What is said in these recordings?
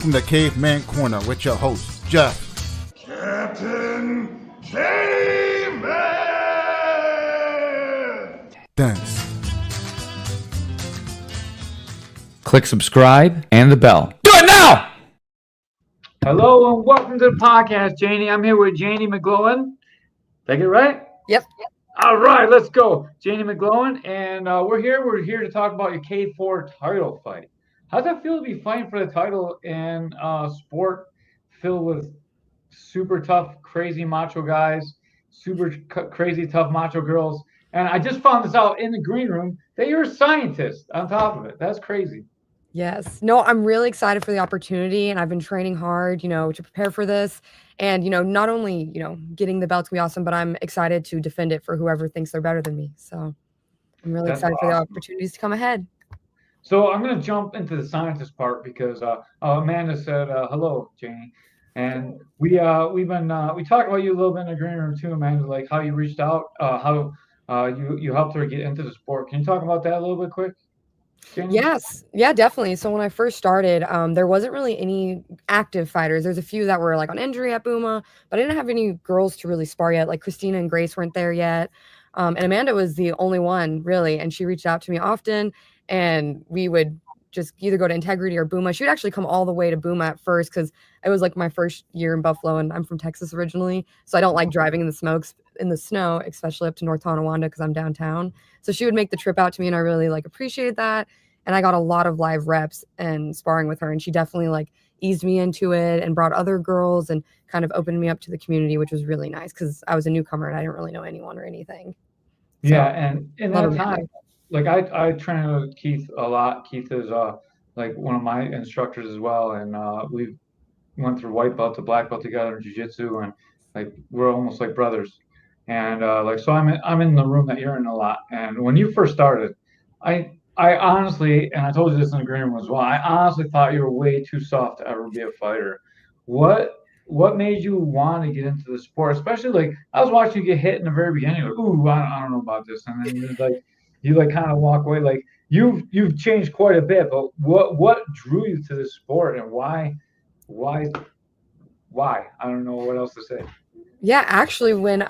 From the Caveman Corner with your host, Jeff. Captain Caveman! Thanks. Click subscribe and the bell. Do it now! Hello and welcome to the podcast, Janie. I'm here with Janie McGlohon. Did I get it right? Yep. All right, let's go. Janie McGlohon, and we're here to talk about your K4 title fight. How's that feel to be fighting for the title in a sport filled with super tough, crazy macho guys, crazy tough macho girls? And I just found this out in the green room that you're a scientist on top of it. That's crazy. Yes. No, I'm really excited for the opportunity, and I've been training hard, to prepare for this. And, not only, getting the belt's gonna be awesome, but I'm excited to defend it for whoever thinks they're better than me. So I'm really excited for the opportunities to come ahead. So I'm going to jump into the scientist part because Amanda said hello, Janie, and we talked about you a little bit in the green room too, Amanda, like how you reached out, how you helped her get into the sport. Can you talk about that a little bit quick, Janie? Yes. Yeah, definitely. So when I first started, there wasn't really any active fighters. There's a few that were like on injury at Booma, but I didn't have any girls to really spar yet. Like Christina and Grace weren't there yet. And Amanda was the only one really. And she reached out to me often, and we would just either go to Integrity or Booma. She would actually come all the way to Booma at first because it was like my first year in Buffalo, and I'm from Texas originally. So I don't like driving in the snow, especially up to North Tonawanda because I'm downtown. So she would make the trip out to me, and I really appreciated that. And I got a lot of live reps and sparring with her, and she definitely eased me into it and brought other girls and kind of opened me up to the community, which was really nice because I was a newcomer and I didn't really know anyone or anything. So, yeah, and in that time, I train with Keith a lot. Keith is one of my instructors as well, and we went through white belt to black belt together in jiu-jitsu, and we're almost like brothers. And so I'm in the room that you're in a lot. And when you first started, I honestly, and I told you this in the green room as well, I honestly thought you were way too soft to ever be a fighter. What made you want to get into the sport? Especially I was watching you get hit in the very beginning, ooh, I don't know about this, and then you kind of walk away. You've changed quite a bit, but what drew you to this sport, and why? I don't know what else to say. Yeah, actually, when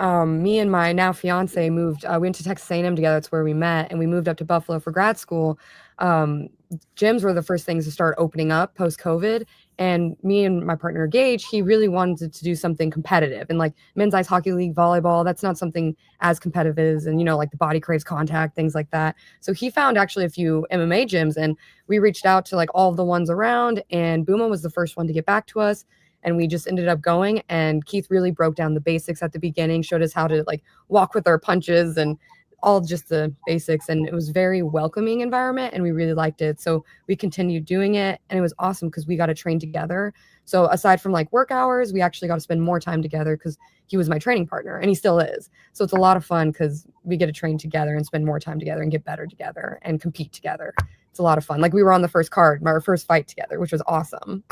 me and my now fiance moved, we went to Texas A&M together. That's where we met, and we moved up to Buffalo for grad school. Gyms were the first things to start opening up post-COVID, and me and my partner Gage, he really wanted to do something competitive, and men's ice hockey league, volleyball. That's not something as competitive as, and the body craves contact, things like that. So he found actually a few MMA gyms, and we reached out to all of the ones around, and Booma was the first one to get back to us. And we just ended up going, and Keith really broke down the basics at the beginning, showed us how to walk with our punches and all just the basics. And it was very welcoming environment, and we really liked it. So we continued doing it, and it was awesome because we got to train together. So aside from work hours, we actually got to spend more time together because he was my training partner, and he still is. So it's a lot of fun because we get to train together and spend more time together and get better together and compete together. It's a lot of fun. We were on the first card, our first fight together, which was awesome.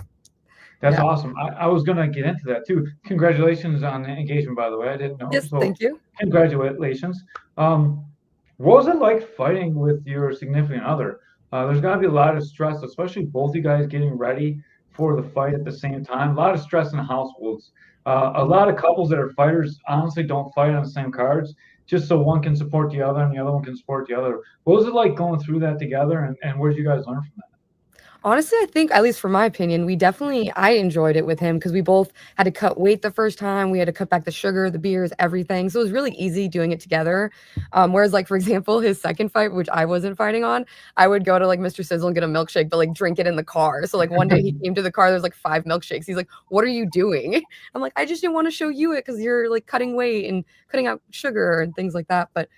That's awesome. I was going to get into that too. Congratulations on the engagement, by the way. I didn't know. Yes, thank you. Congratulations. What was it like fighting with your significant other? There's got to be a lot of stress, especially both you guys getting ready for the fight at the same time. A lot of stress in households. A lot of couples that are fighters honestly don't fight on the same cards, just so one can support the other and the other one can support the other. What was it like going through that together, and where did you guys learn from that? Honestly, I think, at least from my opinion, I enjoyed it with him because we both had to cut weight the first time. We had to cut back the sugar, the beers, everything. So it was really easy doing it together. Whereas, for example, his second fight, which I wasn't fighting on, I would go to Mr. Sizzle and get a milkshake, but drink it in the car. So one day he came to the car, there's 5 milkshakes. He's like, "What are you doing?" I'm like, "I just didn't want to show you it because you're cutting weight and cutting out sugar and things like that." But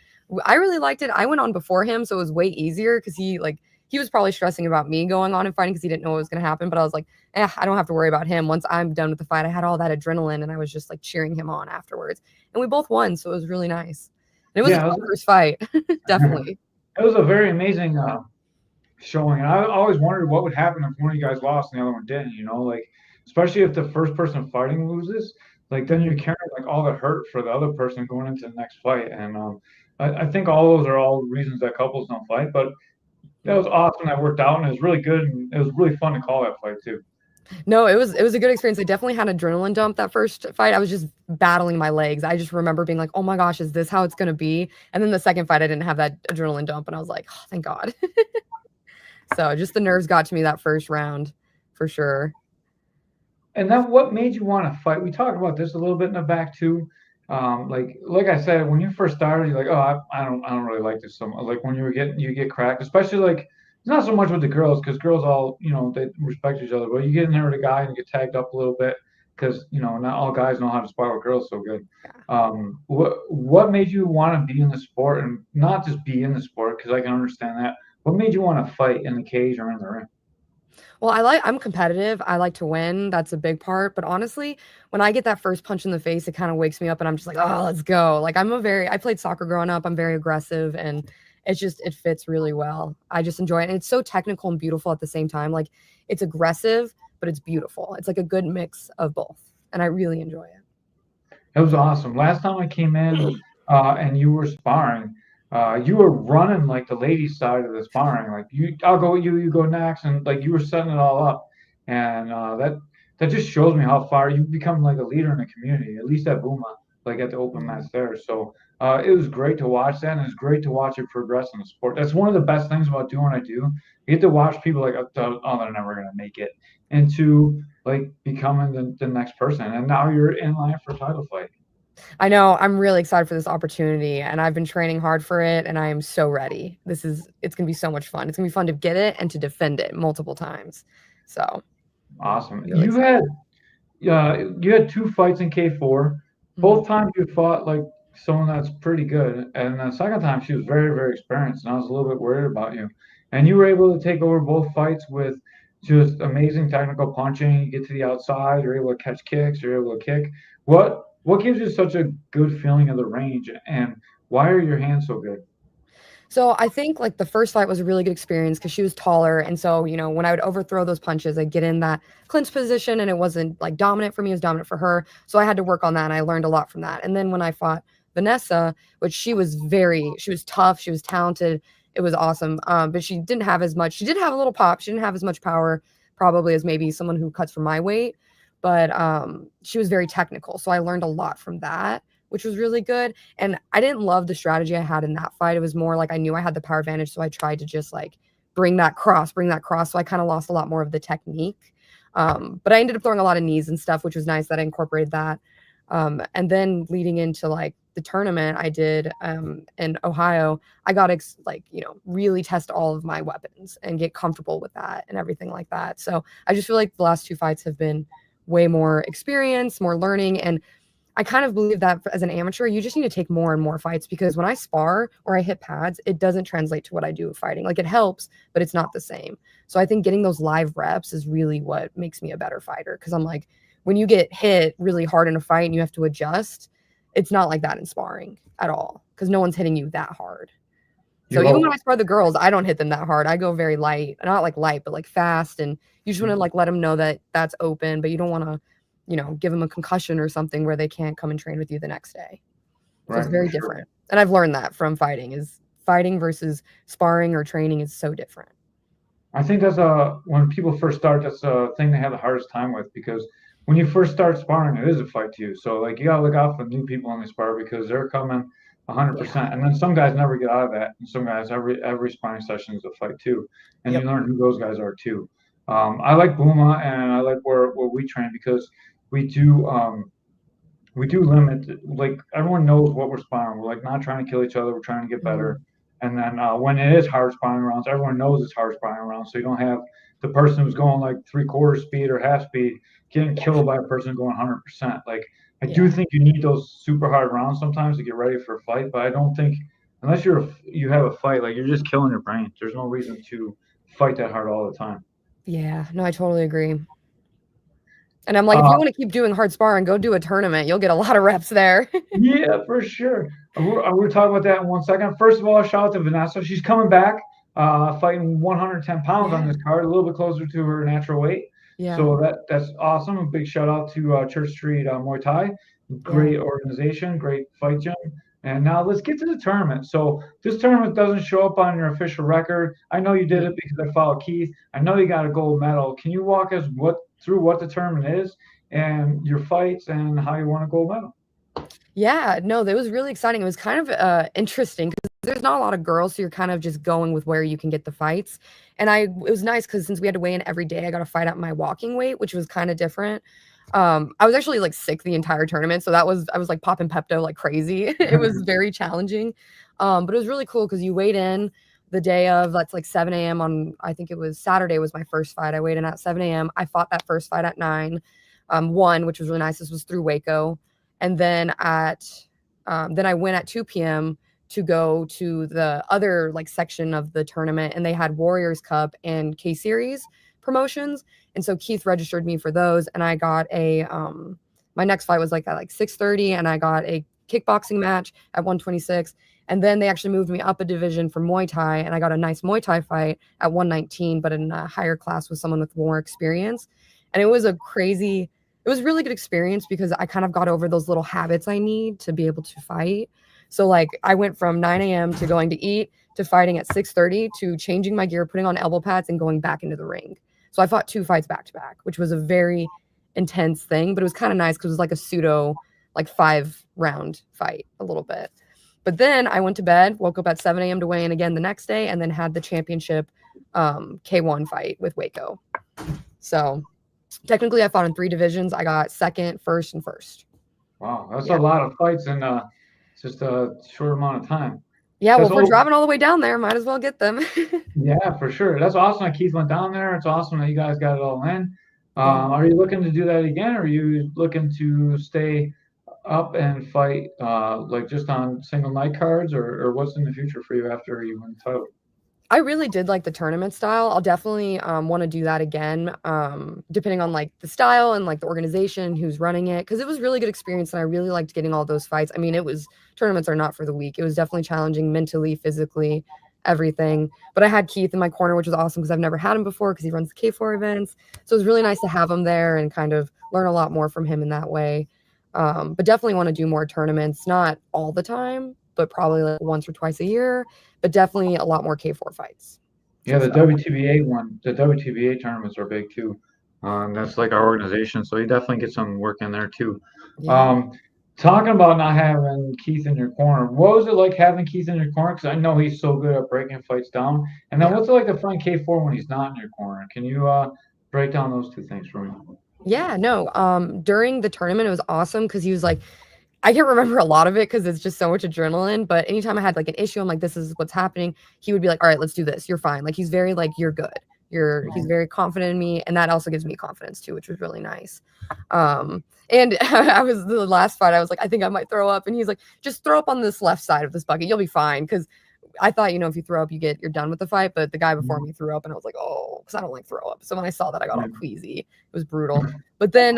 I really liked it. I went on before him, so it was way easier because he was probably stressing about me going on and fighting because he didn't know what was going to happen. But I was like, I don't have to worry about him. Once I'm done with the fight, I had all that adrenaline, and I was just cheering him on afterwards. And we both won, so it was really nice. And it was a first fight, definitely. It was a very amazing showing. And I always wondered what would happen if one of you guys lost and the other one didn't, especially if the first person fighting loses, then you're carrying all the hurt for the other person going into the next fight. And I think all those are all reasons that couples don't fight, but that was awesome. That worked out, and it was really good, and it was really fun to call that fight too. No, it was a good experience. I definitely had adrenaline dump that first fight. I was just battling my legs. I just remember being like, "Oh my gosh, is this how it's gonna be?" And then the second fight, I didn't have that adrenaline dump, and I was like, "Oh, thank God." So just the nerves got to me that first round, for sure. And then what made you want to fight? We talked about this a little bit in the back too. Like I said, when you first started, you're like, oh, I don't really like this so much. Like when you get cracked, especially like it's not so much with the girls because girls all they respect each other, but you get in there with a guy and you get tagged up a little bit because not all guys know how to spar with girls so good. What made you want to be in the sport and not just be in the sport because I can understand that. What made you want to fight in the cage or in the ring? Well, I'm competitive. I like to win. That's a big part. But honestly, when I get that first punch in the face, it kind of wakes me up and I'm just like, oh, let's go. Like I played soccer growing up. I'm very aggressive and it fits really well. I just enjoy it. And it's so technical and beautiful at the same time. Like it's aggressive, but it's beautiful. It's like a good mix of both. And I really enjoy it. It was awesome. Last time I came in, and you were sparring, you were running like the ladies' side of the sparring. Like I'll go with you, you go next, and like you were setting it all up. And that just shows me how far you become like a leader in the community. At least at Buma, like at the open mats there. So it was great to watch that, and it's great to watch it progress in the sport. That's one of the best things about doing what I do. You get to watch people like, oh, they're never gonna make it, into like becoming the next person. And now you're in line for a title fight. I know I'm really excited for this opportunity and I've been training hard for it and I am so ready. It's going to be so much fun. It's going to be fun to get it and to defend it multiple times. So Awesome. really excited. You had two fights in K4. Mhm. Both times you fought like someone that's pretty good, and the second time she was very, very experienced, and I was a little bit worried about you. And you were able to take over both fights with just amazing technical punching. You get to the outside, you're able to catch kicks, you're able to kick. What gives you such a good feeling of the range, and why are your hands so good? So I think like the first fight was a really good experience because she was taller. And so, when I would overthrow those punches, I'd get in that clinch position and it wasn't like dominant for me, it was dominant for her. So I had to work on that and I learned a lot from that. And then when I fought Vanessa, which she was tough, she was talented, it was awesome. But she didn't have as much, she did have a little pop, she didn't have as much power probably as maybe someone who cuts for my weight. But she was very technical. So I learned a lot from that, which was really good. And I didn't love the strategy I had in that fight. It was more like I knew I had the power advantage, so I tried to just like bring that cross. So I kind of lost a lot more of the technique. But I ended up throwing a lot of knees and stuff, which was nice that I incorporated that. And then leading into like the tournament I did in Ohio, I got really test all of my weapons and get comfortable with that and everything like that. So I just feel like the last two fights have been way more experience, more learning, and I kind of believe that as an amateur, you just need to take more and more fights because when I spar or I hit pads, it doesn't translate to what I do with fighting. Like it helps, but it's not the same. So I think getting those live reps is really what makes me a better fighter. Cause I'm like, when you get hit really hard in a fight and you have to adjust, it's not like that in sparring at all. Cause no one's hitting you that hard. So even when I spar the girls, I don't hit them that hard. I go very light, not like light, but like fast. And you just want to like let them know that that's open, but you don't want to give them a concussion or something where they can't come and train with you the next day. So Right, it's very for sure. different. And I've learned that from fighting versus sparring or training is so different. I think when people first start, that's a thing they have the hardest time with because when you first start sparring, it is a fight to you. So like you gotta look out for new people in the spar because they're coming Yeah. 100%. And then some guys never get out of that, and some guys every sparring session is a fight too, and you Yep. learn who those guys are too. I like Buma and I like where we train because we do limit, like everyone knows what we're sparring. We're like not trying to kill each other. We're trying to get better. Mhm. And then when it is hard sparring rounds, everyone knows it's hard sparring rounds. So you don't have the person who's going like 3/4 speed or half speed getting Yeah. killed by a person going 100%. Like I do Yeah. think you need those super hard rounds sometimes to get ready for a fight, but I don't think unless you have a fight, like you're just killing your brain. There's no reason to fight that hard all the time. Yeah. No, I totally agree. And I'm like, if you Uh, want to keep doing hard sparring, go do a tournament. You'll get a lot of reps there. Yeah, for sure. We're talking about that in 1 second. First of all, shout out to Vanessa. She's coming back, fighting 110 pounds on Yeah. this card, a little bit closer to her natural weight. Yeah. So that's awesome. A big shout out to Church Street Muay Thai. Yeah. Great organization, great fight gym. And now let's get to the tournament. So this tournament doesn't show up on your official record. I know you did Mhm. it because I followed Keith. I know you got a gold medal. Can you walk us through what the tournament is and your fights and how you want to go about them? Yeah, no, that was really exciting. It was kind of interesting because there's not a lot of girls, so you're kind of just going with where you can get the fights. And it was nice because since we had to weigh in every day, I got to fight at my walking weight, which was kind of different. I was actually like sick the entire tournament, so I was like popping Pepto like crazy. It was very challenging, but it was really cool because you weighed in the day of, that's like 7 a.m. on, I think it was Saturday was my first fight. I weighed in at 7 a.m. I fought that first fight at 9, won, which was really nice. This was through Waco. And then then I went at 2 p.m. to go to the other like section of the tournament, and they had Warriors Cup and K Series promotions. And so Keith registered me for those, and I got my next fight was like at like 6:30, and I got a kickboxing match at 126. And then they actually moved me up a division for Muay Thai, and I got a nice Muay Thai fight at 119, but in a higher class with someone with more experience. And it was it was a really good experience because I kind of got over those little habits I need to be able to fight. So like I went from 9 a.m. to going to eat to fighting at 6:30 to changing my gear, putting on elbow pads, and going back into the ring. So I fought 2 fights back to back, which was a very intense thing, but it was kind of nice because it was like a pseudo like 5-round fight a little bit. But then I went to bed, woke up at 7 a.m. to weigh in again the next day, and then had the championship K1 fight with Waco. So technically I fought in 3 divisions. I got second, first, and first. Wow, that's a lot of fights in just a short amount of time. Yeah, well, if we're driving all the way down there, might as well get them. Yeah, for sure. That's awesome that Keith went down there. It's awesome that you guys got it all in. Are you looking to do that again, or are you looking to stay up and fight like just on single night cards, or what's in the future for you after you win the title? I really did like the tournament style. I'll definitely want to do that again, depending on like the style and like the organization who's running it, because it was really good experience and I really liked getting all those fights. I mean, tournaments are not for the weak. It was definitely challenging mentally, physically, everything. But I had Keith in my corner, which was awesome because I've never had him before because he runs the K4 events. So it was really nice to have him there and kind of learn a lot more from him in that way. But definitely want to do more tournaments, not all the time, but probably like once or twice a year, but definitely a lot more K4 fights. Yeah, the WTBA tournaments are big too. That's like our organization, so you definitely get some work in there too. Yeah. Talking about not having Keith in your corner, what was it like having Keith in your corner? Because I know he's so good at breaking fights down. And then what's it like to fight K4 when he's not in your corner? Can you break down those 2 things for me? Yeah, no. During the tournament, it was awesome because he was like, I can't remember a lot of it because it's just so much adrenaline. But anytime I had like an issue, I'm like, this is what's happening. He would be like, all right, let's do this. You're fine. Like he's very like, you're good. He's very confident in me. And that also gives me confidence too, which was really nice. And the last fight, I was like, I think I might throw up. And he's like, just throw up on this left side of this bucket. You'll be fine. Cause I thought, if you throw up, you're done with the fight. But the guy before me threw up and I was like, oh, because I don't like throw up. So when I saw that, I got all queasy. It was brutal. But then,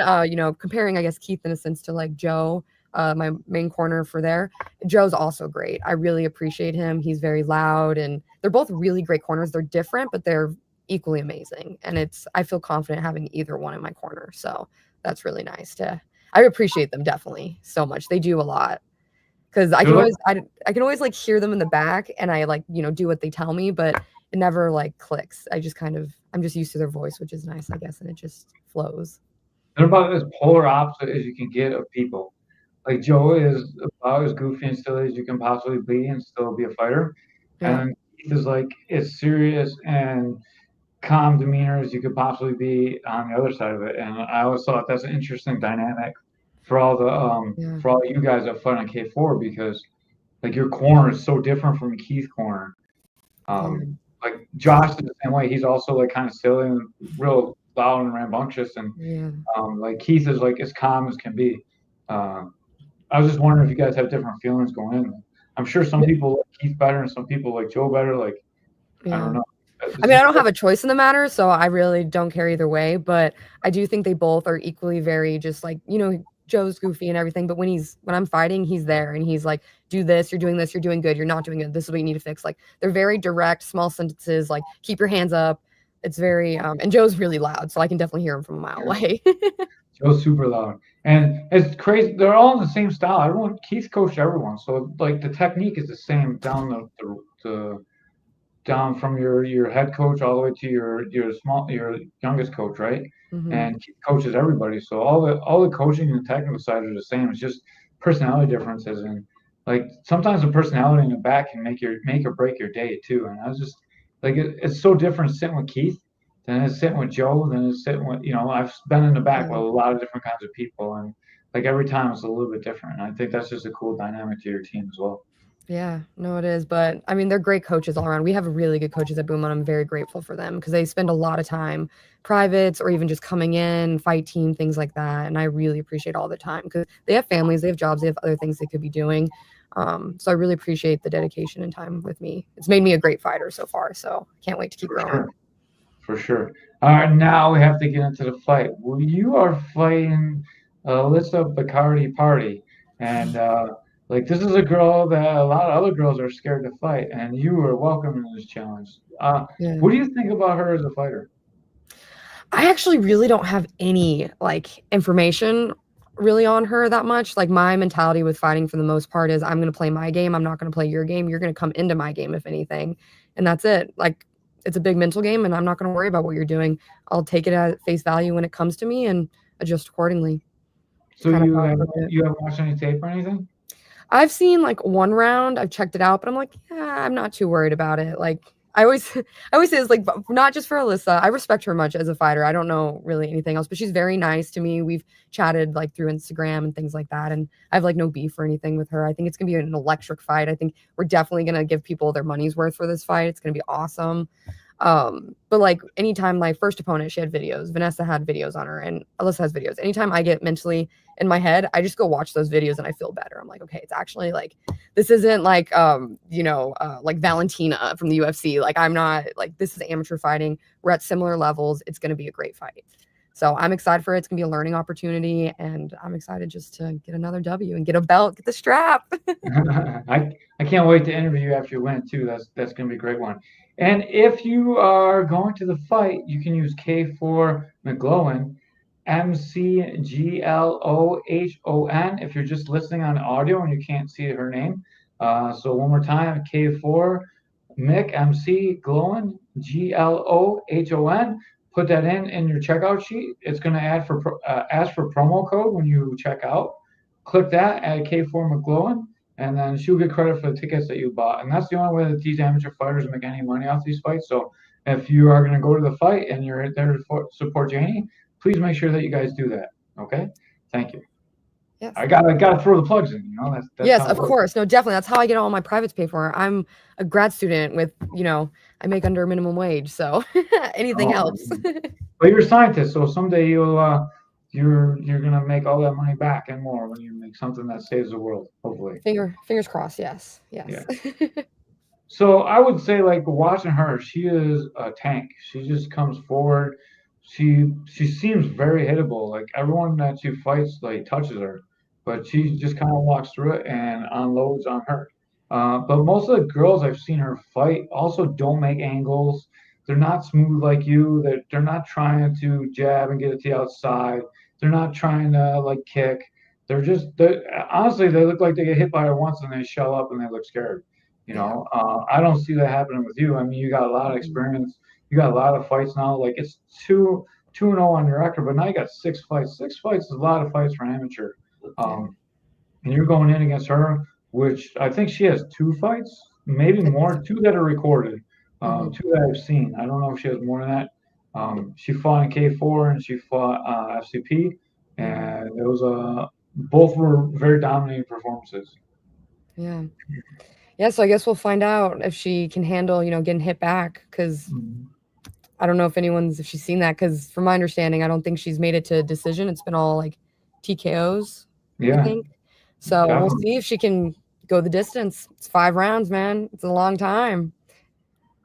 comparing, I guess, Keith in a sense to like Joe, my main corner for there, Joe's also great. I really appreciate him. He's very loud and they're both really great corners. They're different, but they're equally amazing. And I feel confident having either one in my corner. So that's really nice I appreciate them definitely so much. They do a lot. Because I can always like hear them in the back and I like, do what they tell me, but it never like clicks. I'm just used to their voice, which is nice, I guess. And it just flows. They're about as polar opposite as you can get of people. Like Joe is about as goofy and silly as you can possibly be and still be a fighter. Yeah. And Keith is like as serious and calm demeanor as you could possibly be on the other side of it. And I always thought that's an interesting dynamic for all you guys that fight on K4 because like your corner is so different from Keith's corner. Like Josh is the same way. He's also like kind of silly and real loud and rambunctious, and like Keith is like as calm as can be. I was just wondering if you guys have different feelings going in. I'm sure some people like Keith better and some people like Joe better. Like I don't know. I mean, I don't have a choice in the matter, so I really don't care either way. But I do think they both are equally very just like, Joe's goofy and everything. But when I'm fighting, he's there and he's like, do this, you're doing this, you're doing good, you're not doing good. This is what you need to fix. Like they're very direct, small sentences, like keep your hands up. It's very, and Joe's really loud, so I can definitely hear him from a mile away. Joe's super loud. And it's crazy. They're all in the same style. Keith coached everyone. So like the technique is the same down down from your head coach all the way to your youngest coach, right? Hmm. And he coaches everybody. So all the coaching and the technical side are the same. It's just personality differences, and like sometimes the personality in the back can make or break your day too. And I was just like it's so different sitting with Keith than it's sitting with Joe, than it's sitting with I've been in the back with Yeah. a lot of different kinds of people, and like every time it's a little bit different. And I think that's just a cool dynamic to your team as well. Yeah, no, it is. But I mean, they're great coaches all around. We have really good coaches at Boom, and I'm very grateful for them because they spend a lot of time privates or even just coming in, fight team, things like that. And I really appreciate all the time because they have families, they have jobs, they have other things they could be doing. So I really appreciate the dedication and time with me. It's made me a great fighter so far. So can't wait to keep For growing. sure. For sure. All right, now we have to get into the fight. Well, you are fighting Alyssa Bacardi Party, and like this is a girl that a lot of other girls are scared to fight, and you are welcome in this challenge. Yeah. What do you think about her as a fighter? I actually really don't have any like information really on her that much. Like my mentality with fighting for the most part is I'm going to play my game. I'm not going to play your game. You're going to come into my game if anything. And that's it. Like it's a big mental game and I'm not going to worry about what you're doing. I'll take it at face value when it comes to me and adjust accordingly. It's So kind of how I look at it. you haven't watched any tape or anything? I've seen like one round, I've checked it out, but I'm like, yeah, I'm not too worried about it. Like I always I always say it's like not just for Alyssa. I respect her much as a fighter. I don't know really anything else, but she's very nice to me. We've chatted like through Instagram and things like that. And I have like no beef or anything with her. I think it's gonna be an electric fight. I think we're definitely gonna give people their money's worth for this fight. It's gonna be awesome. But like anytime my first opponent, she had videos. Vanessa had videos on her, and Alyssa has videos. Anytime I get mentally in my head, I just go watch those videos and I feel better. I'm like, okay, it's actually like this isn't like like Valentina from the UFC. Like I'm not like this is amateur fighting. We're at similar levels. It's gonna be a great fight. So I'm excited for it. It's gonna be a learning opportunity, and I'm excited just to get another W and get a belt, get the strap. I can't wait to interview you after you win too. That's gonna be a great one. And if you are going to the fight, you can use K4 McGlohon, McGlohon. If you're just listening on audio and you can't see her name, so one more time, K4 Mick MC Glowin GLOHON. Put that in your checkout sheet. It's going to ask for promo code when you check out. Click that, add K4 McGlowan, and then she'll get credit for the tickets that you bought. And that's the only way that these amateur fighters make any money off these fights. So if you are going to go to the fight and you're there to support Janie, please make sure that you guys do that. Okay? Thank you. Yes. I gotta throw the plugs in. That's Yes, how it of works. course. No, definitely. That's how I get all my privates paid for. I'm a grad student with, I make under minimum wage, so anything Oh, helps. but you're a scientist, so someday you're gonna make all that money back and more when you make something that saves the world, hopefully. Fingers crossed. Yes. Yeah. Yes. So I would say like watching her, she is a tank. She just comes forward. She seems very hittable. Like everyone that she fights like touches her, but she just kind of walks through it and unloads on her. But most of the girls I've seen her fight also don't make angles. They're not smooth like you. They're not trying to jab and get it to the outside. They're not trying to like kick. Honestly, they look like they get hit by her once and they shell up and they look scared. Yeah. I don't see that happening with you. I mean, you got a lot of experience. You got a lot of fights now. Like it's 2-0 on your record, but now you got 6 fights. 6 fights is a lot of fights for an amateur. And you're going in against her, which I think she has 2 fights, maybe more, 2 that are recorded, Mhm. 2 that I've seen. I don't know if she has more than that. She fought in K4 and she fought FCP, and it was both were very dominating performances. Yeah. Yeah. So I guess we'll find out if she can handle, getting hit back because Mhm. I don't know if she's seen that because from my understanding, I don't think she's made it to a decision. It's been all like TKOs, I Yeah, think. So we'll definitely. see if she can go the distance. It's 5 rounds, man. It's a long time.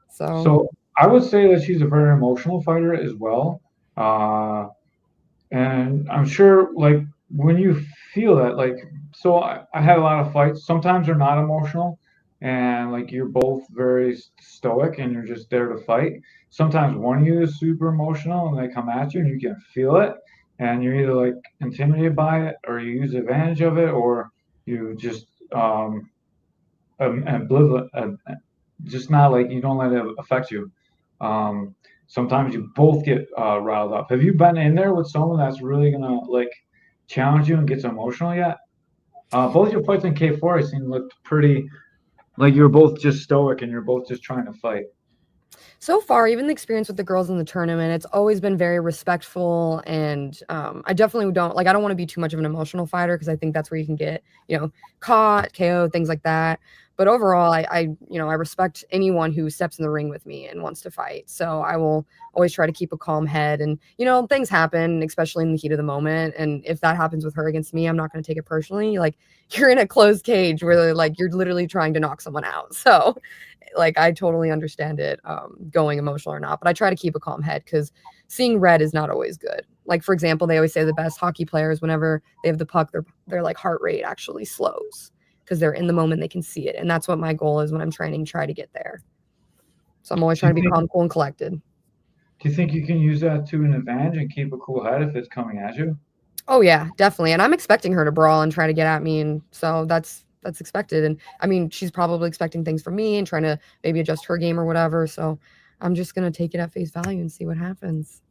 So So I would say that she's a very emotional fighter as well. Uh, and I'm sure, like, when you feel that, like, so I had a lot of fights. Sometimes they're not emotional, and like you're both very stoic and you're just there to fight. Sometimes one of you is super emotional and they come at you and you can feel it, and you're either like intimidated by it or you use advantage of it or you just um, oblivious, just not like you don't let it affect you. Sometimes you both get riled up. Have you been in there with someone that's really gonna like challenge you and gets emotional yet? Both your fights in K4 I seen looked pretty like you're both just stoic and you're both just trying to fight. So far, even the experience with the girls in the tournament, it's always been very respectful. And I definitely don't like, I don't want to be too much of an emotional fighter because I think that's where you can get, caught, KO, things like that. But overall, I respect anyone who steps in the ring with me and wants to fight. So I will always try to keep a calm head. And, things happen, especially in the heat of the moment. And if that happens with her against me, I'm not going to take it personally. Like, you're in a closed cage where like you're literally trying to knock someone out. So like I totally understand it going emotional or not, but I try to keep a calm head because seeing red is not always good. Like, for example, they always say the best hockey players, whenever they have the puck, their like heart rate actually slows because they're in the moment, they can see it. And that's what my goal is when I'm training, try to get there. So I'm always trying to be calm, cool, and collected. Do you think you can use that to an advantage and keep a cool head if it's coming at you? Oh yeah, definitely. And I'm expecting her to brawl and try to get at me. And so that's expected. And I mean, she's probably expecting things from me and trying to maybe adjust her game or whatever. So I'm just going to take it at face value and see what happens.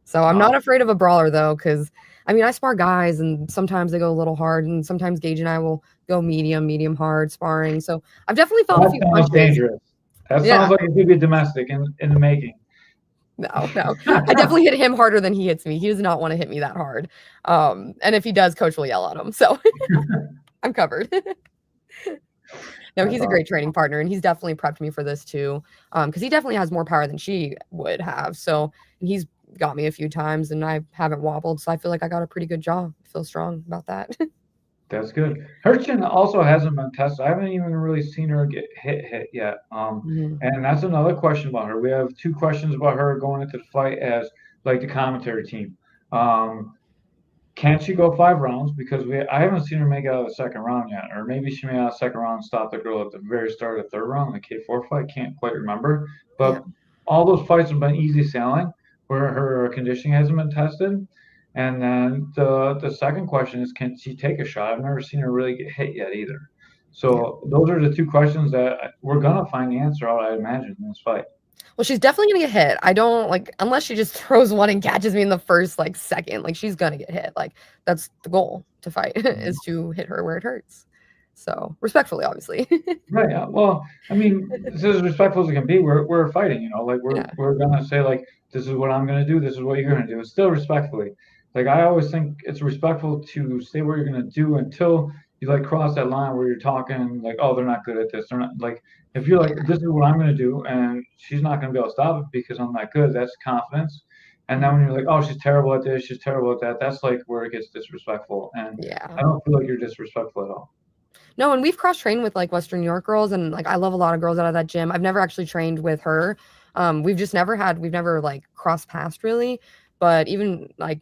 So I'm not afraid of a brawler though, because I mean, I spar guys and sometimes they go a little hard and sometimes Gage and I will go medium hard sparring. So I've definitely felt a few punches. Dangerous. That sounds like it could be domestic in the making. No. I definitely hit him harder than he hits me. He does not want to hit me that hard. And if he does, coach will yell at him. So I'm covered. No, he's a great training partner, and he's definitely prepped me for this too. Because he definitely has more power than she would have. So he's got me a few times, and I haven't wobbled. So I feel like I got a pretty good jaw. I feel strong about that. That's good. Her chin also hasn't been tested. I haven't even really seen her get hit yet. And that's another question about her. We have two questions about her going into the fight as like the commentary team. Can she go 5 rounds? Because I haven't seen her make it out of the second round yet. Or maybe she made out of the second round and stopped the girl at the very start of the third round, the K4 fight. Can't quite remember. But all those fights have been easy sailing where her conditioning hasn't been tested. And then the second question is, can she take a shot? I've never seen her really get hit yet either. So those are the two questions that we're going to find the answer out, I imagine, in this fight. Well, she's definitely going to get hit. I don't like, unless she just throws one and catches me in the first like second, like she's going to get hit. Like that's the goal to fight is to hit her where it hurts. So respectfully, obviously. Right. Yeah. Well, I mean, this is as respectful as it can be. We're fighting, like we're going to say like, this is what I'm going to do. This is what you're going to do. It's still respectfully. Like I always think it's respectful to say what you're going to do until you like cross that line where you're talking like, oh, they're not good at this. They're not like, if you're like, this is what I'm going to do, and she's not going to be able to stop it because I'm not good. That's confidence. And then when you're like, oh, she's terrible at this, she's terrible at that, that's like where it gets disrespectful. And I don't feel like you're disrespectful at all. No, and we've cross-trained with like Western New York girls, and like I love a lot of girls out of that gym. I've never actually trained with her. We've never like crossed paths really, but even like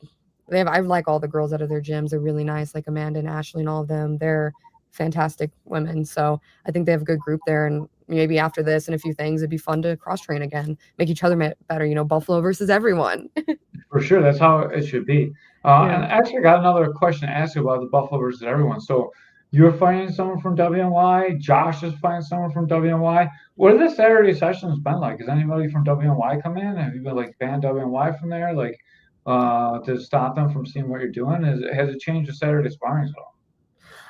I like all the girls out of their gyms. They're really nice, like Amanda and Ashley and all of them. They're fantastic women. So I think they have a good group there, and maybe after this and a few things, it'd be fun to cross-train again, make each other better, Buffalo versus everyone. For sure, that's how it should be. And actually I got another question to ask you about the Buffalo versus everyone. So you're fighting someone from WNY. Josh is fighting someone from WNY. What have the Saturday sessions been like? Has anybody from WNY come in? Have you been like banned WNY from there, like to stop them from seeing what you're doing? Has it changed the Saturday sparring at all?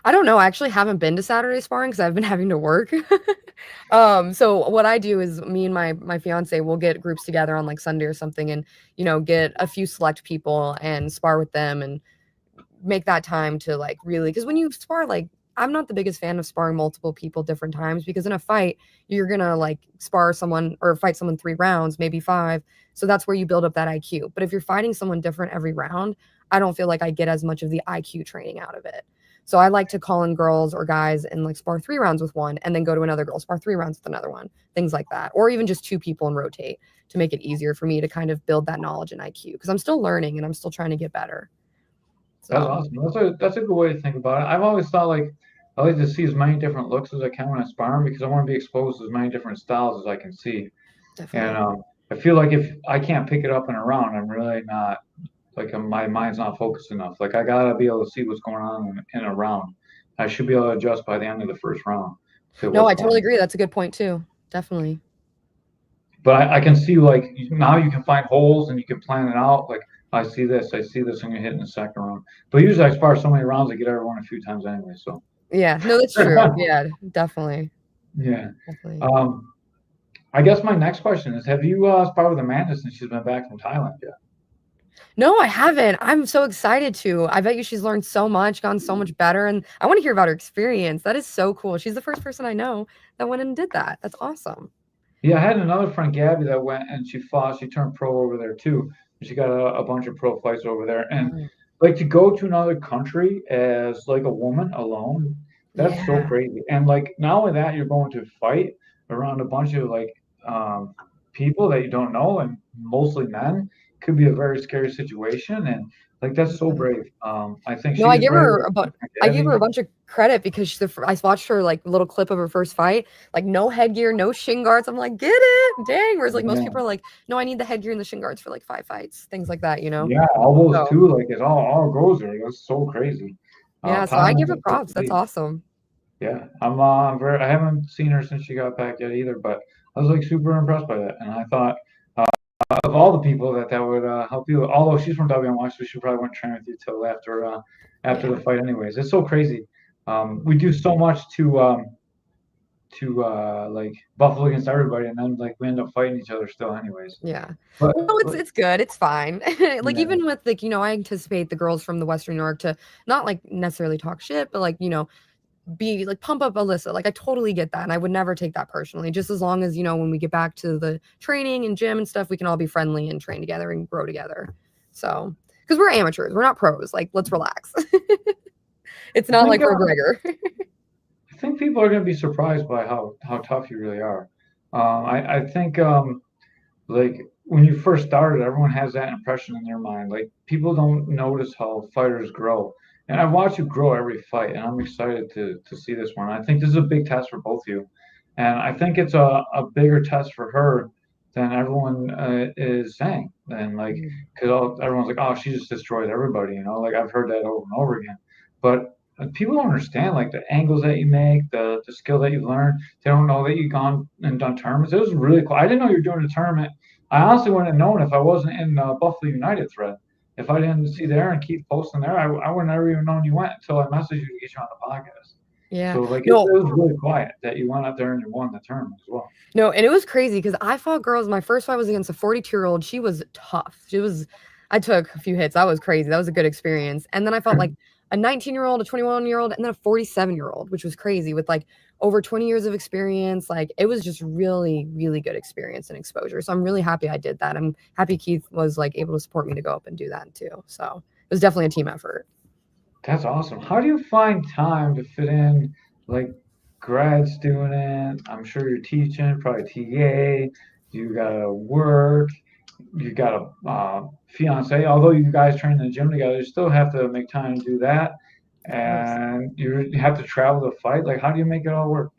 I don't know. I actually haven't been to Saturday sparring because I've been having to work. So what I do is me and my fiance will get groups together on like Sunday or something and, get a few select people and spar with them and make that time to like really, because when you spar, like I'm not the biggest fan of sparring multiple people different times because in a fight, you're going to like spar someone or fight someone 3 rounds, maybe 5. So that's where you build up that IQ. But if you're fighting someone different every round, I don't feel like I get as much of the IQ training out of it. So I like to call in girls or guys and like spar 3 rounds with one and then go to another girl, spar 3 rounds with another one, things like that. Or even just 2 people and rotate to make it easier for me to kind of build that knowledge and IQ because I'm still learning and I'm still trying to get better. So. That's awesome. That's a good way to think about it. I've always thought like I like to see as many different looks as I can when I spar because I want to be exposed to as many different styles as I can see. Definitely. And I feel like if I can't pick it up in a round, I'm really not like my mind's not focused enough. Like I gotta be able to see what's going on in a round. I should be able to adjust by the end of the first round. No, I totally agree. That's a good point too. definitely. But I can see like now you can find holes and you can plan it out. Like I see this, I'm gonna hit in the second round. But usually I spar so many rounds, I get everyone a few times anyway. So Yeah, no, that's true. Yeah, definitely. yeah. Definitely. I guess my next question is: have you sparred with Amanda since she's been back from Thailand yet? No, I haven't. I'm so excited to. I bet you she's learned so much, gotten so much better, and I want to hear about her experience. That is so cool. She's the first person I know that went and did that. That's awesome. Yeah, I had another friend, Gabby, that went and she fought. She turned pro over there too. She got a bunch of pro fights over there. And Mm. like to go to another country as like a woman alone, that's so Yeah. crazy. And like not only that, you're going to fight around a bunch of like people that you don't know, and mostly men. Could be a very scary situation. And like that's so brave. I think No, I she's give brave. her I give her a bunch of credit because I watched her like little clip of her first fight, like no headgear, no shin guards. I'm like, get it, dang. Whereas like most Yeah. people are like, no, I need the headgear and the shin guards for like 5 fights, things like that, you know? Yeah, elbows So too. Like it all goes there. That's so crazy. yeah, so I Thailand give her is so props. That's crazy. awesome. Yeah, I haven't seen her since she got back yet either, but I was like super impressed by that, and I thought of all the people that would help you. Although she's from WNY, so she probably wouldn't train with you till after Yeah. the fight, anyways. It's so crazy. We do so much to like Buffalo against everybody, and then like we end up fighting each other still, anyways. Yeah. But No, it's good. It's fine. Like yeah, even with like, I anticipate the girls from the Western New York to not like necessarily talk shit, but like, be like pump up Alyssa. Like I totally get that. And I would never take that personally. Just as long as, when we get back to the training and gym and stuff, we can all be friendly and train together and grow together. So, because we're amateurs, we're not pros. Like, let's relax. It's I not like think for McGregor. I think people are going to be surprised by how tough you really are. I think like when you first started, everyone has that impression in their mind. Like people don't notice how fighters grow. And I watch you grow every fight, and I'm excited to see this one. I think this is a big test for both of you, and I think it's a bigger test for her than everyone is saying. And like, because everyone's like, oh, she just destroyed everybody, Like I've heard that over and over again, but people don't understand like the angles that you make, the skill that you learn. They don't know that you've gone and done tournaments. It was really cool. I didn't know you were doing a tournament. I honestly wouldn't have known if I wasn't in Buffalo United thread. If I didn't see there and keep posting there, I would never even known you went until I messaged you to get you on the podcast. Yeah. So like it No, was really quiet that you went out there and you won the tournament as well. no, and it was crazy because I fought girls. My first fight was against a 42-year-old. She was tough. I took a few hits. That was crazy. That was a good experience. And then I fought like a 19-year-old, a 21-year-old, and then a 47-year-old, which was crazy with like over 20 years of experience. Like it was just really, really good experience and exposure. So I'm really happy I did that. I'm happy Keith was like able to support me to go up and do that too. So it was definitely a team effort. That's awesome. How do you find time to fit in like grad student? I'm sure you're teaching, probably TA. You gotta work. You got a fiance. Although you guys train in the gym together, you still have to make time to do that, Of course. and you have to travel to fight. Like, how do you make it all work?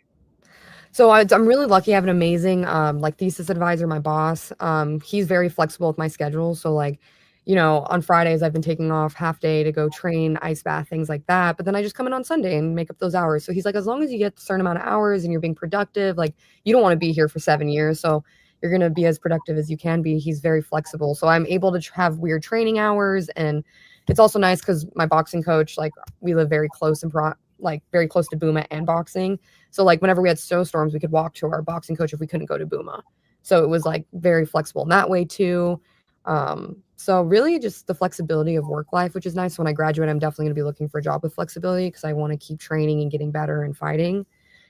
So I'm really lucky. I have an amazing like thesis advisor, my boss. He's very flexible with my schedule. So like, on Fridays I've been taking off half day to go train, ice bath, things like that. But then I just come in on Sunday and make up those hours. So he's like, as long as you get a certain amount of hours and you're being productive, like you don't want to be here for 7 years. So you're going to be as productive as you can be. He's very flexible. So I'm able to have weird training hours. And it's also nice because my boxing coach, like we live very close and like very close to Booma and boxing. So like whenever we had snowstorms, we could walk to our boxing coach if we couldn't go to Booma. So it was like very flexible in that way too. So really just the flexibility of work life, which is nice. When I graduate, I'm definitely going to be looking for a job with flexibility because I want to keep training and getting better and fighting.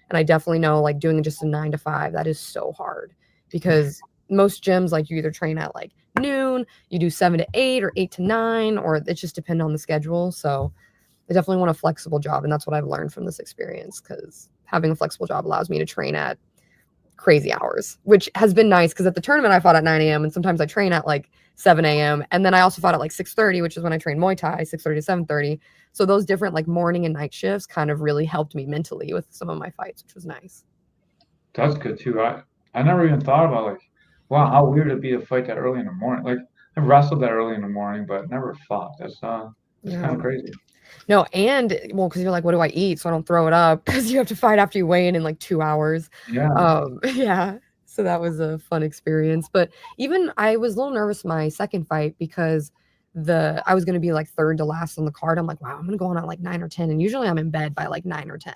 And I definitely know like doing just a 9 to 5, that is so hard because most gyms, like you either train at like noon, you do 7 to 8 or 8 to 9, or it just depends on the schedule. So I definitely want a flexible job. And that's what I've learned from this experience because having a flexible job allows me to train at crazy hours, which has been nice because at the tournament I fought at 9 a.m. and sometimes I train at like 7 a.m. And then I also fought at like 6:30, which is when I train Muay Thai, 6:30 to 7:30. So those different like morning and night shifts kind of really helped me mentally with some of my fights, which was nice. That's good too. I never even thought about like, wow, how weird it'd be to fight that early in the morning. Like I wrestled that early in the morning, but never fought. That's kind Yeah. of crazy. No, and well, because you're like, what do I eat so I don't throw it up? Because you have to fight after you weigh in like 2 hours. Yeah. Yeah. So that was a fun experience. But even I was a little nervous my second fight because I was gonna be like third to last on the card. I'm like, wow, I'm gonna go on at like 9 or 10. And usually I'm in bed by like 9 or 10.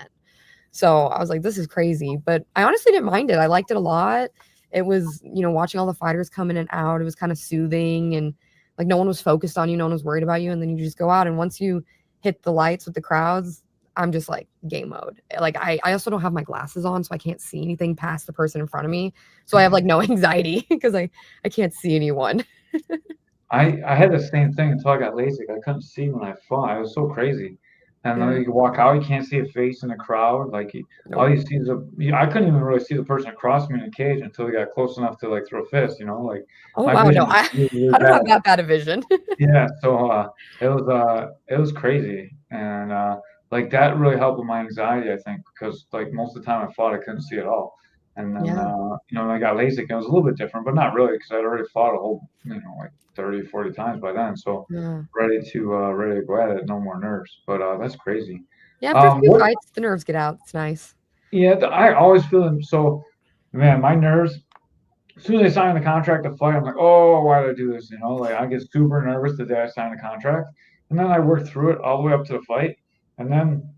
So I was like, this is crazy. But I honestly didn't mind it. I liked it a lot. It was, watching all the fighters come in and out. It was kind of soothing and like no one was focused on you, no one was worried about you. And then you just go out and once you hit the lights with the crowds, I'm just like game mode. Like I also don't have my glasses on, so I can't see anything past the person in front of me. So I have like no anxiety because I can't see anyone. I had the same thing until I got LASIK. I couldn't see when I fought. It was so crazy. And then Yeah. you walk out, you can't see a face in the crowd. Like all Nope. you see is I couldn't even really see the person across me in the cage until we got close enough to like throw fists. Like Oh my wow, no, vision was really, really I don't bad. have that bad a vision. Yeah, so it was crazy, and like that really helped with my anxiety, I think, because like most of the time I fought, I couldn't see at all, and then Yeah. when I got LASIK, it was a little bit different, but not really, because I'd already fought a whole like 30, 40 times by then, so Yeah. ready to go at it, no more nerves. But that's crazy. Yeah, after a few What? fights, the nerves get out. It's nice. Yeah, I always feel them. So, man, my nerves. As soon as I sign the contract to fight, I'm like, oh, why did I do this? Like I get super nervous the day I sign the contract, and then I work through it all the way up to the fight, and then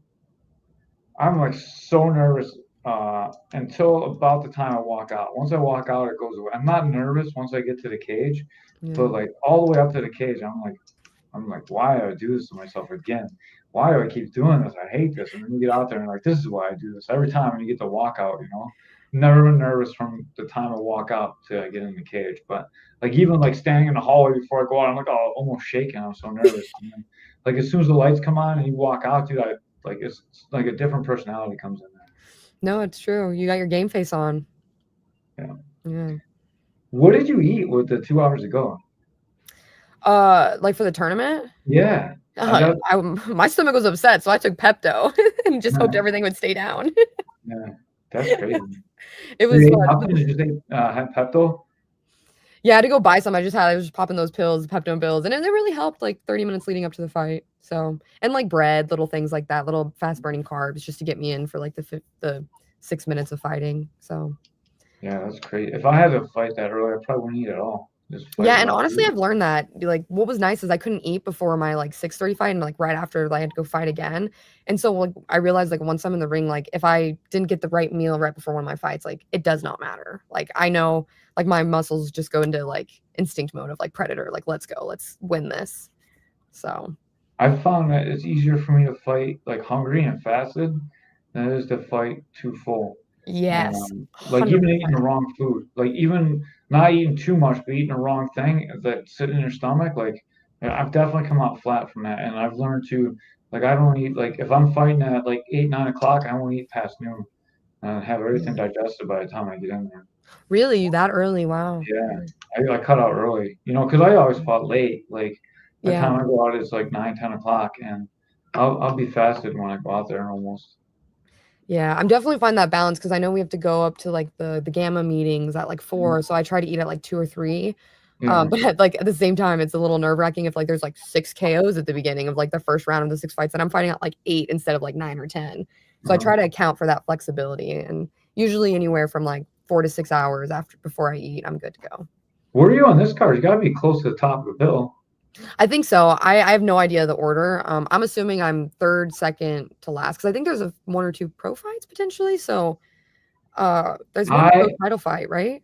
I'm like so nervous until about the time I walk out. Once I walk out, it goes away. I'm not nervous once I get to the cage, Yeah. but like all the way up to the cage, I'm like, why do I do this to myself again? Why do I keep doing this? I hate this. And then you get out there and like, this is why I do this every time. And you get to walk out. Never been nervous from the time I walk out to I get in the cage. But like even like standing in the hallway before I go out, I'm like, oh, almost shaking. I'm so nervous. And then, like as soon as the lights come on and you walk out, dude, it's like a different personality comes in there. No, it's true. You got your game face on. Yeah. Yeah. What did you eat with the 2 hours ago? Like for the tournament? Yeah. I got My stomach was upset, so I took Pepto and just hoped yeah, everything would stay down. yeah. That's crazy. It So you was ate fun. nothing? Did you say had Pepto? Yeah, I had to go buy some. I was just popping those pills, Pepto pills, and it really helped like 30 minutes leading up to the fight. So, and like bread, little things like that, little fast burning carbs just to get me in for like the 6 minutes of fighting. So, Yeah, that's crazy. If I had to fight that early, I probably wouldn't eat at all. Just fight yeah, and without honestly, food. I've learned that like what was nice is I couldn't eat before my like 6:30 fight and like right after I had to go fight again. And so like I realized like once I'm in the ring, like if I didn't get the right meal right before one of my fights, like it does not matter. Like I know like my muscles just go into like instinct mode of like predator, like let's go, let's win this. So I've found that it's easier for me to fight like hungry and fasted than it is to fight too full. yes, Like even eating 100%. the wrong food, like even not eating too much, but eating the wrong thing that sit in your stomach, like yeah, I've definitely come out flat from that. And I've learned to like I don't eat like if I'm fighting at like 8, 9 o'clock, I won't eat past noon and have everything Yeah. digested by the time I get in there. Really that early? Wow. Yeah, I cut out early, because I always fought late. Like by the Yeah. time I go out, it's like 9, 10 o'clock, and I'll be fasted when I go out there almost. Yeah, I'm definitely find that balance because I know we have to go up to like the gamma meetings at like 4, so I try to eat at like 2 or 3. Yeah, But at the same time, it's a little nerve-wracking if like there's like 6 KOs at the beginning of like the first round of the 6 fights, and I'm fighting at like 8 instead of like 9 or 10. So I uh, try to account for that flexibility, and usually anywhere from like 4 to 6 hours after before I eat, I'm good to go. where are you on this card? You got to be close to the top of the bill. I think so. I have no idea the order. I'm assuming I'm third, second to last because I think there's 1 or 2 pro fights potentially. So there's one pro I title fight, right?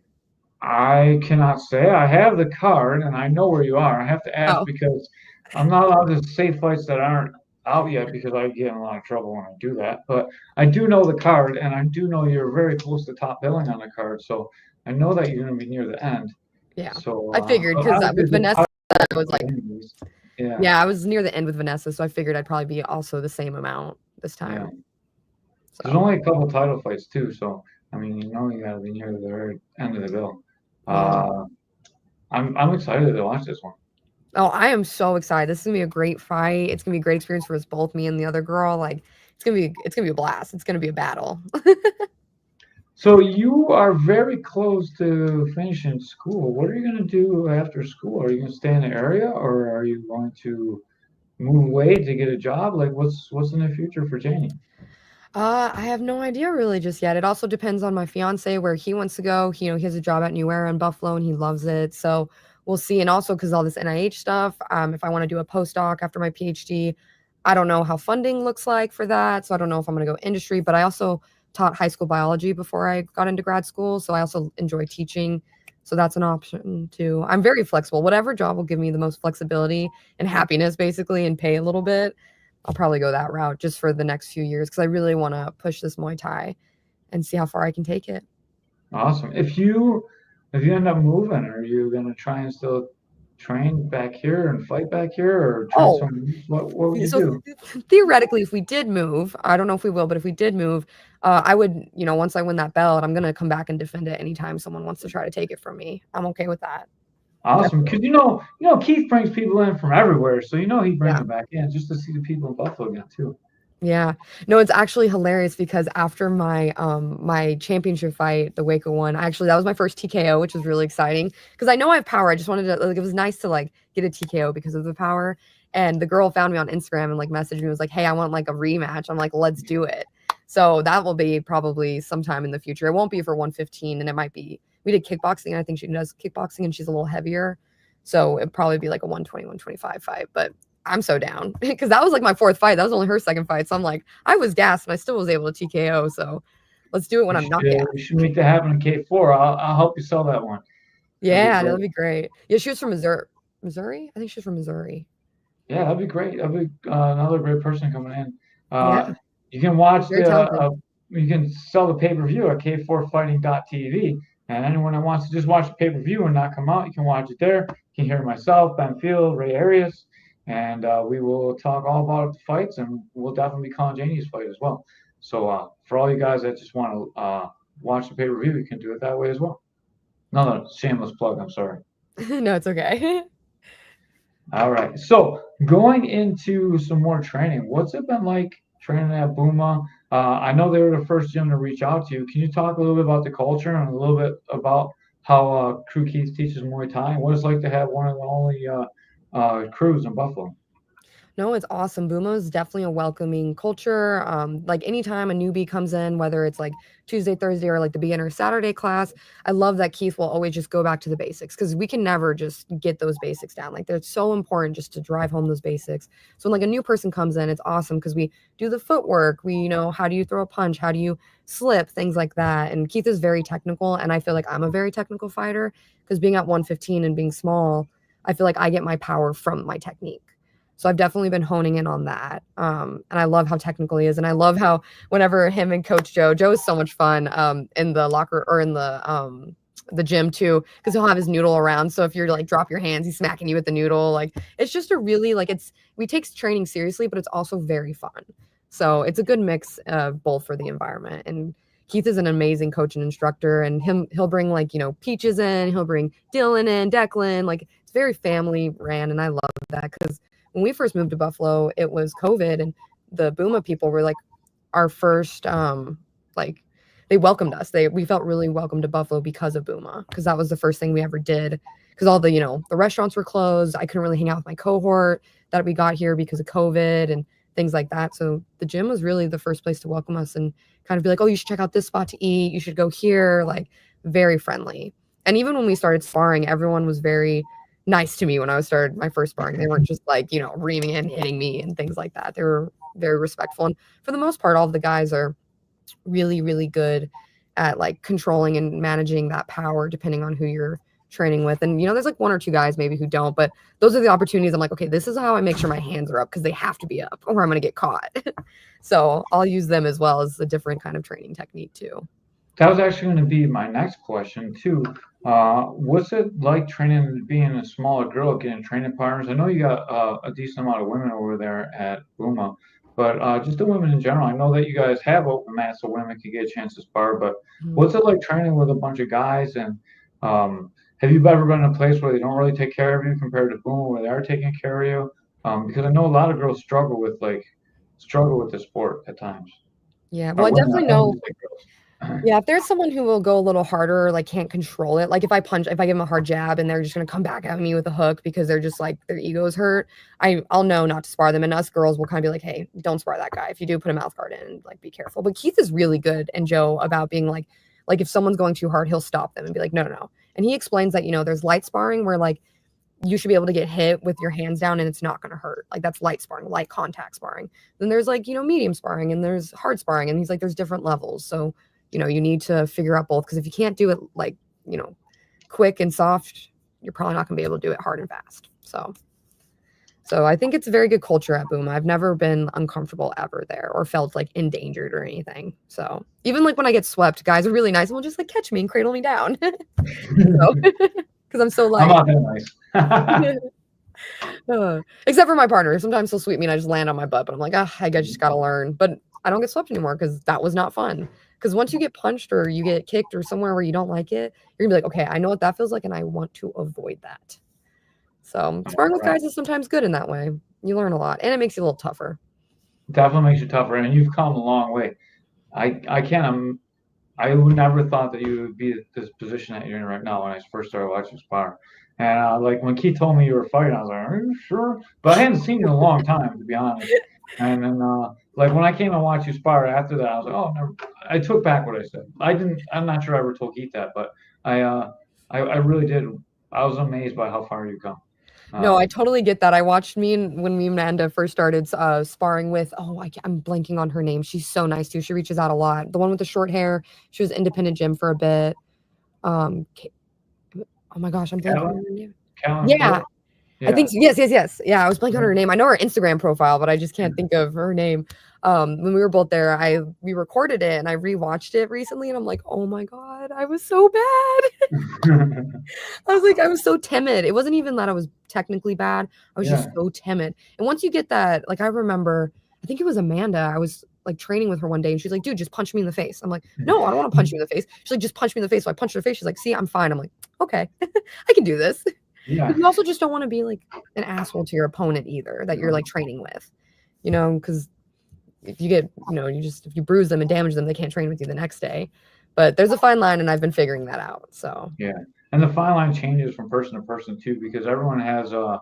I cannot say. I have the card, and I know where you are. I have to ask Oh, because I'm not allowed to say fights that aren't out yet because I get in a lot of trouble when I do that. But I do know the card, and I do know you're very close to top billing on the card, so I know that you're going to be near the end. yeah. So I figured but because I with figured Vanessa, I was like, anyways. Yeah, yeah, I was near the end with Vanessa, so I figured I'd probably be also the same amount this yeah. time. There's So only a couple title fights too, so I mean, you got to be near the very end of the bill. yeah. Uh, I'm excited to watch this one. Oh, I am so excited. This is gonna be a great fight. It's gonna be a great experience for us both, me and the other girl. Like it's gonna be a blast. It's gonna be a battle. So you are very close to finishing school. What are you going to do after school? Are you going to stay in the area, or are you going to move away to get a job? Like, what's in the future for Janie? I have no idea really just yet. It also depends on my fiance where he wants to go. He has a job at New Era in Buffalo and he loves it. So we'll see. And also because all this NIH stuff, if I want to do a postdoc after my PhD, I don't know how funding looks like for that. So I don't know if I'm going to go industry, but I also taught high school biology before I got into grad school. So I also enjoy teaching. So that's an option too. I'm very flexible. Whatever job will give me the most flexibility and happiness basically and pay a little bit, I'll probably go that route just for the next few years because I really want to push this Muay Thai and see how far I can take it. Awesome. If you end up moving, are you gonna try and still train back here and fight back here, or train Oh, somewhere else? What would you so do? theoretically, if we did move, I don't know if we will, but if we did move, I would, once I win that belt, I'm gonna come back and defend it anytime someone wants to try to take it from me. I'm okay with that. Awesome, Definitely. because Keith brings people in from everywhere, so he'd bring Yeah. them back in just to see the people in Buffalo again too. Yeah. No, it's actually hilarious because after my championship fight, the Waco one, that was my first TKO, which was really exciting because I know I have power. I just wanted to it was nice to get a TKO because of the power. And the girl found me on Instagram and messaged me was like, "Hey, I want a rematch." I'm like, "Let's do it." So that will be probably sometime in the future. It won't be for 115 and it might be we did kickboxing. I think she does kickboxing and she's a little heavier. So it'd probably be like a 120, 125 fight, but I'm so down because that was my fourth fight. That was only her second fight. So I'm like, I was gassed and I still was able to TKO. So let's do it when We I'm should not gassed. we should make that happen in K4. I'll help you sell that one. That'd be Yeah, great. that'd be great. Yeah, she was from Missouri. Missouri? I think she's from Missouri. Yeah, that'd be great. That'd be another great person coming in. Yeah, You can watch very talented. you can sell the pay-per-view at k4fighting.tv, and anyone that wants to just watch the pay-per-view and not come out, you can watch it there. You can hear myself, Ben Field, Ray Arias, and we will talk all about the fights, and we'll definitely be calling Janie's fight as well. So for all you guys that just want to watch the pay-per-view, you can do it that way as well. Another shameless plug. I'm sorry. No, it's okay. All right. So going into some more training, what's it been like training at Buma? I know they were the first gym to reach out to you. Can you talk a little bit about the culture and a little bit about how Crew Keith teaches Muay Thai and what it's like to have one of the only crews in Buffalo? No, it's awesome. Bumo is definitely a welcoming culture. Anytime a newbie comes in, whether it's Tuesday, Thursday, or the beginner Saturday class, I love that Keith will always just go back to the basics because we can never just get those basics down. They're so important just to drive home those basics. So when a new person comes in, it's awesome because we do the footwork. We how do you throw a punch? How do you slip? Things like that. And Keith is very technical, and I feel like I'm a very technical fighter because being at 115 and being small, I feel like I get my power from my technique. So I've definitely been honing in on that. And I love how technical he is. And I love how whenever him and Coach Joe is so much fun in the locker or in the gym too, because he'll have his noodle around. So if you're drop your hands, he's smacking you with the noodle. It's just a really we take training seriously, but it's also very fun. So it's a good mix of both for the environment. And Keith is an amazing coach and instructor, and he'll bring Peaches in, he'll bring Dylan in, Declan. It's very family ran, and I love that because when we first moved to Buffalo, it was COVID, and the Booma people were our first they welcomed us. We felt really welcome to Buffalo because of Booma, because that was the first thing we ever did. Because all the the restaurants were closed. I couldn't really hang out with my cohort that we got here because of COVID and things like that. So the gym was really the first place to welcome us and kind of be like, oh, you should check out this spot to eat. You should go here. Very friendly. And even when we started sparring, everyone was very nice to me when I started my first sparring. They weren't just reaming in, hitting me and things like that. They were very respectful. And for the most part, all of the guys are really, really good at controlling and managing that power depending on who you're training with. And there's one or two guys maybe who don't, but those are the opportunities. I'm like, okay, this is how I make sure my hands are up because they have to be up or I'm going to get caught. So I'll use them as well as a different kind of training technique too. That was actually going to be my next question too. What's it like training, being a smaller girl, getting training partners? I know you got a decent amount of women over there at Buma, but just the women in general. I know that you guys have open mats so women can get a chance to spar, but what's it like training with a bunch of guys? And have you ever been in a place where they don't really take care of you compared to Buma, where they are taking care of you? Because I know a lot of girls struggle with the sport at times. Yeah, Or well, I women, definitely I don't know. even say girls. Yeah, if there's someone who will go a little harder, like can't control it, like if I give them a hard jab and they're just gonna come back at me with a hook because they're just like their ego's hurt, I'll know not to spar them. And us girls will kind of be like, hey, don't spar that guy. If you do, put a mouth guard in and like be careful. But Keith is really good and Joe about being like if someone's going too hard, he'll stop them and be like, no, no, no. And he explains that, there's light sparring where like you should be able to get hit with your hands down and it's not going to hurt. Like that's light sparring, light contact sparring. Then there's like, medium sparring and there's hard sparring. And he's like, there's different levels. So, you need to figure out both. Because if you can't do it like, quick and soft, you're probably not going to be able to do it hard and fast. So I think it's a very good culture at Boom. I've never been uncomfortable ever there or felt like endangered or anything. So even like when I get swept, guys are really nice and will just like catch me and cradle me down. Because I'm so light. I'm not that nice. Except for my partner. Sometimes he'll sweep me and I just land on my butt. But I'm like, I just got to learn. But I don't get swept anymore because that was not fun. Because once you get punched or you get kicked or somewhere where you don't like it, you're going to be like, okay, I know what that feels like and I want to avoid that. So sparring with guys is sometimes good in that way. You learn a lot and it makes you a little tougher. Definitely makes you tougher. And you've come a long way. I would never thought that you would be at this position that you're in right now when I first started watching spar. And like when Keith told me you were fighting, I was like, are you sure? But I hadn't seen you in a long time, to be honest. And then like when I came and watched you spar after that, I was like, oh, never. I took back what I said. I'm not sure I ever told Keith that, but I really did. I was amazed by how far you've come. No, I totally get that. I watched when me and Amanda first started sparring with, I'm blanking on her name. She's so nice too. She reaches out a lot. The one with the short hair. She was independent gym for a bit. Oh my gosh, I'm blanking on her name. Yeah. I think so. Yes. Yeah, I was blanking on her name. I know her Instagram profile, but I just can't think of her name. When we were both there, we recorded it and I rewatched it recently and I'm like, oh my God, I was so bad. I was so timid. It wasn't even that I was technically bad. I was just so timid. And once you get that, like I remember, I think it was Amanda. I was like training with her one day and she's like, dude, just punch me in the face. I'm like, no, I don't want to punch you in the face. She's like, just punch me in the face. So I punched her face. She's like, see, I'm fine. I'm like, okay, I can do this. Yeah. But you also just don't want to be like an asshole to your opponent either that you're like training with, because if you get, if you bruise them and damage them, they can't train with you the next day. But there's a fine line and I've been figuring that out. So yeah. And the fine line changes from person to person too, because everyone has a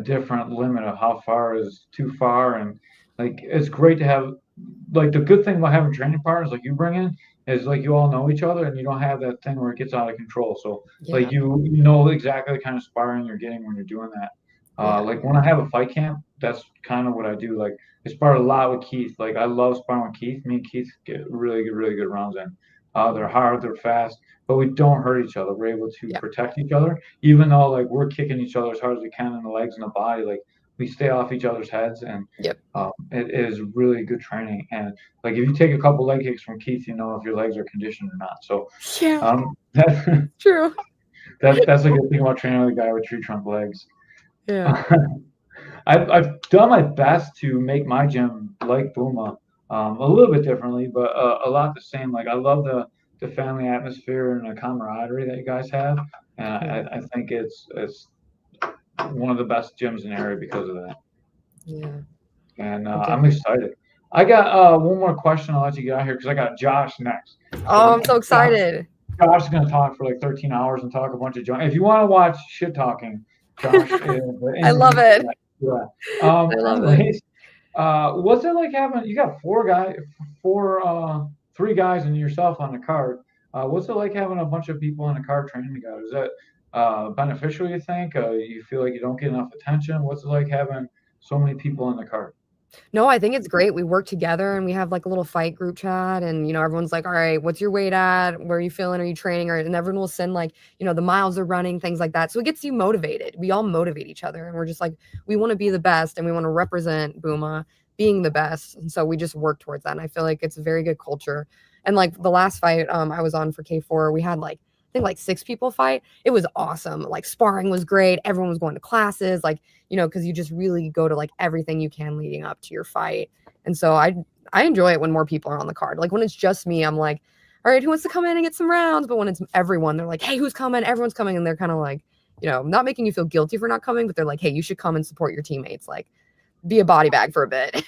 different limit of how far is too far. And like, it's great to have, like, the good thing about having training partners like you bring in is like you all know each other and you don't have that thing where it gets out of control. So like you know exactly the kind of sparring you're getting when you're doing that. Like when I have a fight camp, that's kind of what I do. Like I spar a lot with Keith. Like I love sparring with Keith. Me and Keith get really good rounds in. They're hard, they're fast, but we don't hurt each other. We're able to protect each other, even though like we're kicking each other as hard as we can in the legs and the body. Like we stay off each other's heads, and it is really good training. And like if you take a couple leg kicks from Keith, you know if your legs are conditioned or not. So that's true. That's a good thing about training with a guy with tree trunk legs. Yeah. I've done my best to make my gym like Booma, a little bit differently, but a lot the same. Like I love the family atmosphere and the camaraderie that you guys have, and I think it's one of the best gyms in the area because of that. Yeah. And I'm excited. I got one more question. I'll let you get out here because I got Josh next. Oh, I'm so excited. Josh is going to talk for like 13 hours and talk a bunch of junk. If you want to watch shit talking, Josh is. I love it. Yeah. I love it. What's it like having? You got three guys and yourself on the card. What's it like having a bunch of people on the card training together? Is that beneficial? You think? You feel like you don't get enough attention? What's it like having so many people on the card? No, I think it's great. We work together and we have like a little fight group chat and, everyone's like, all right, what's your weight at? Where are you feeling? Are you training? And everyone will send like, the miles they're running, things like that. So it gets you motivated. We all motivate each other and we're just like, we want to be the best and we want to represent Booma being the best. And so we just work towards that. And I feel like it's a very good culture. And like the last fight I was on for K4, we had like, I think like 6 people fight. It was awesome. Like sparring was great. Everyone was going to classes, like, because you just really go to like everything you can leading up to your fight. And so I enjoy it when more people are on the card. Like when it's just me, I'm like, all right, who wants to come in and get some rounds? But when it's everyone, they're like, hey, who's coming? Everyone's coming. And they're kind of like, not making you feel guilty for not coming, but they're like, hey, you should come and support your teammates. Like be a body bag for a bit.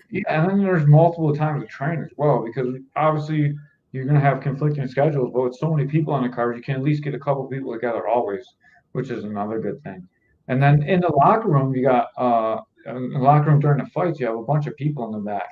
Yeah. And then there's multiple times of training as well, because obviously you're going to have conflicting schedules, but with so many people on the card, you can at least get a couple people together always, which is another good thing. And then in the locker room, you got in the locker room during the fights, you have a bunch of people in the back.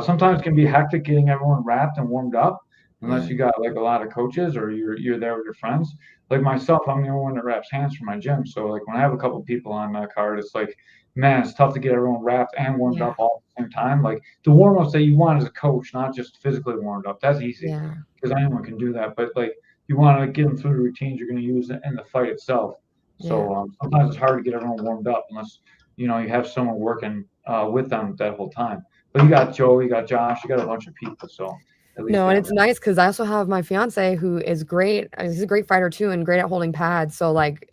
Sometimes it can be hectic getting everyone wrapped and warmed up, unless you got like a lot of coaches or you're there with your friends. Like myself, I'm the only one that wraps hands for my gym. So like when I have a couple people on that card, it's like, man, it's tough to get everyone wrapped and warmed up all at the same time. Like the warm ups that you want as a coach, not just physically warmed up. That's easy because anyone can do that. But like you want to get them through the routines you're going to use in the fight itself. So sometimes it's hard to get everyone warmed up unless you have someone working with them that whole time. But you got Joe, you got Josh, you got a bunch of people. So no, and it's nice because I also have my fiance who is great. He's a great fighter too, and great at holding pads. So like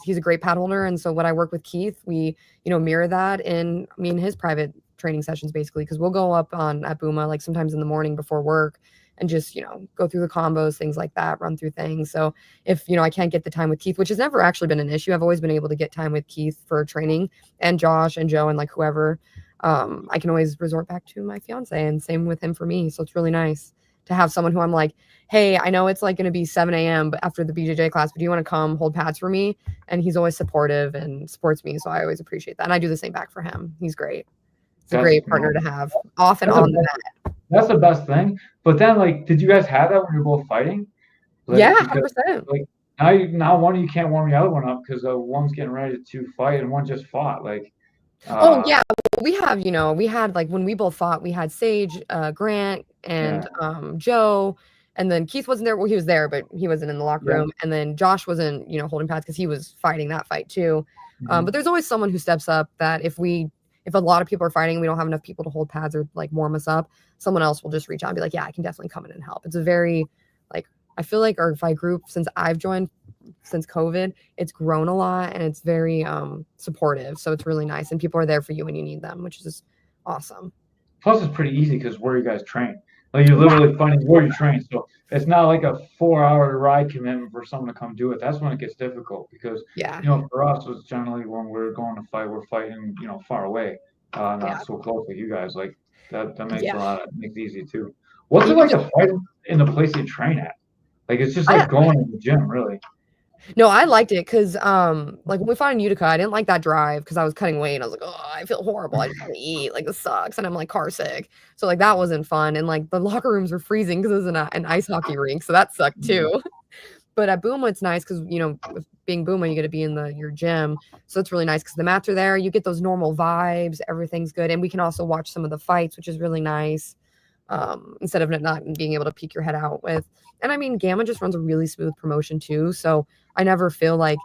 he's a great pad holder. And so when I work with Keith, we mirror that in me and his private training sessions basically, because we'll go up at Booma like sometimes in the morning before work and just go through the combos, things like that, run through things. So if I can't get the time with Keith, which has never actually been an issue, I've always been able to get time with Keith for training, and Josh and Joe and like whoever. I can always resort back to my fiance, and same with him for me. So it's really nice to have someone who I'm like, hey, I know it's like going to be 7 a.m. but after the BJJ class, but do you want to come hold pads for me? And he's always supportive and supports me. So I always appreciate that. And I do the same back for him. He's great. It's a great partner to have off and on the mat. That's the best thing. But then like, did you guys have that when you're both fighting? Like, yeah, 100%. Like now one of you can't warm the other one up because one's getting ready to fight and one just fought. Like, yeah, we have, we had like when we both fought, we had Sage, Grant, and Joe, and then Keith wasn't there. Well, he was there, but he wasn't in the locker room. And then Josh wasn't, holding pads because he was fighting that fight too. But there's always someone who steps up that if a lot of people are fighting, we don't have enough people to hold pads or like warm us up, someone else will just reach out and be like, yeah, I can definitely come in and help. It's a very like, I feel like our fight group since I've joined since COVID, it's grown a lot and it's very supportive. So it's really nice. And people are there for you when you need them, which is awesome. Plus it's pretty easy because where you guys train. Like you're literally finding where you train. So it's not like a 4-hour ride commitment for someone to come do it. That's when it gets difficult because for us it's generally when we're going to fight, we're fighting, far away. Not so close like you guys. Like that makes makes it easy too. What's it like to fight in the place you train at? Like it's just like going to the gym, really. No, I liked it because like when we fought in Utica, I didn't like that drive because I was cutting weight and I was like, oh, I feel horrible. I just want to eat. Like this sucks. And I'm like car sick. So like that wasn't fun. And like the locker rooms were freezing because it was an ice hockey rink. So that sucked too. But at Booma, it's nice because, being Booma, you get to be in your gym. So it's really nice because the mats are there. You get those normal vibes. Everything's good. And we can also watch some of the fights, which is really nice. Instead of not being able to peek your head out with. And I mean, Gamma just runs a really smooth promotion too. So I never feel like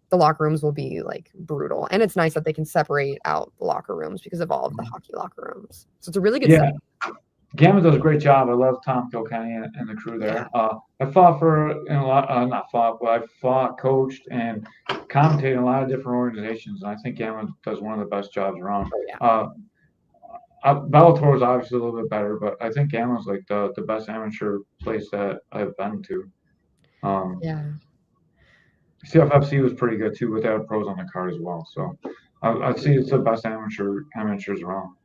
the locker rooms will be like brutal. And it's nice that they can separate out the locker rooms because of all of the hockey locker rooms. So it's a really good set. Gamma does a great job. I love Tom Kilkenny and the crew there. I fought I fought, coached, and commentated in a lot of different organizations. And I think Gamma does one of the best jobs around. Bellator is obviously a little bit better, but I think Gamma's like the best amateur place that I've been to. CFFC was pretty good too, but they had pros on the card as well. So I'd say it's the best amateurs around.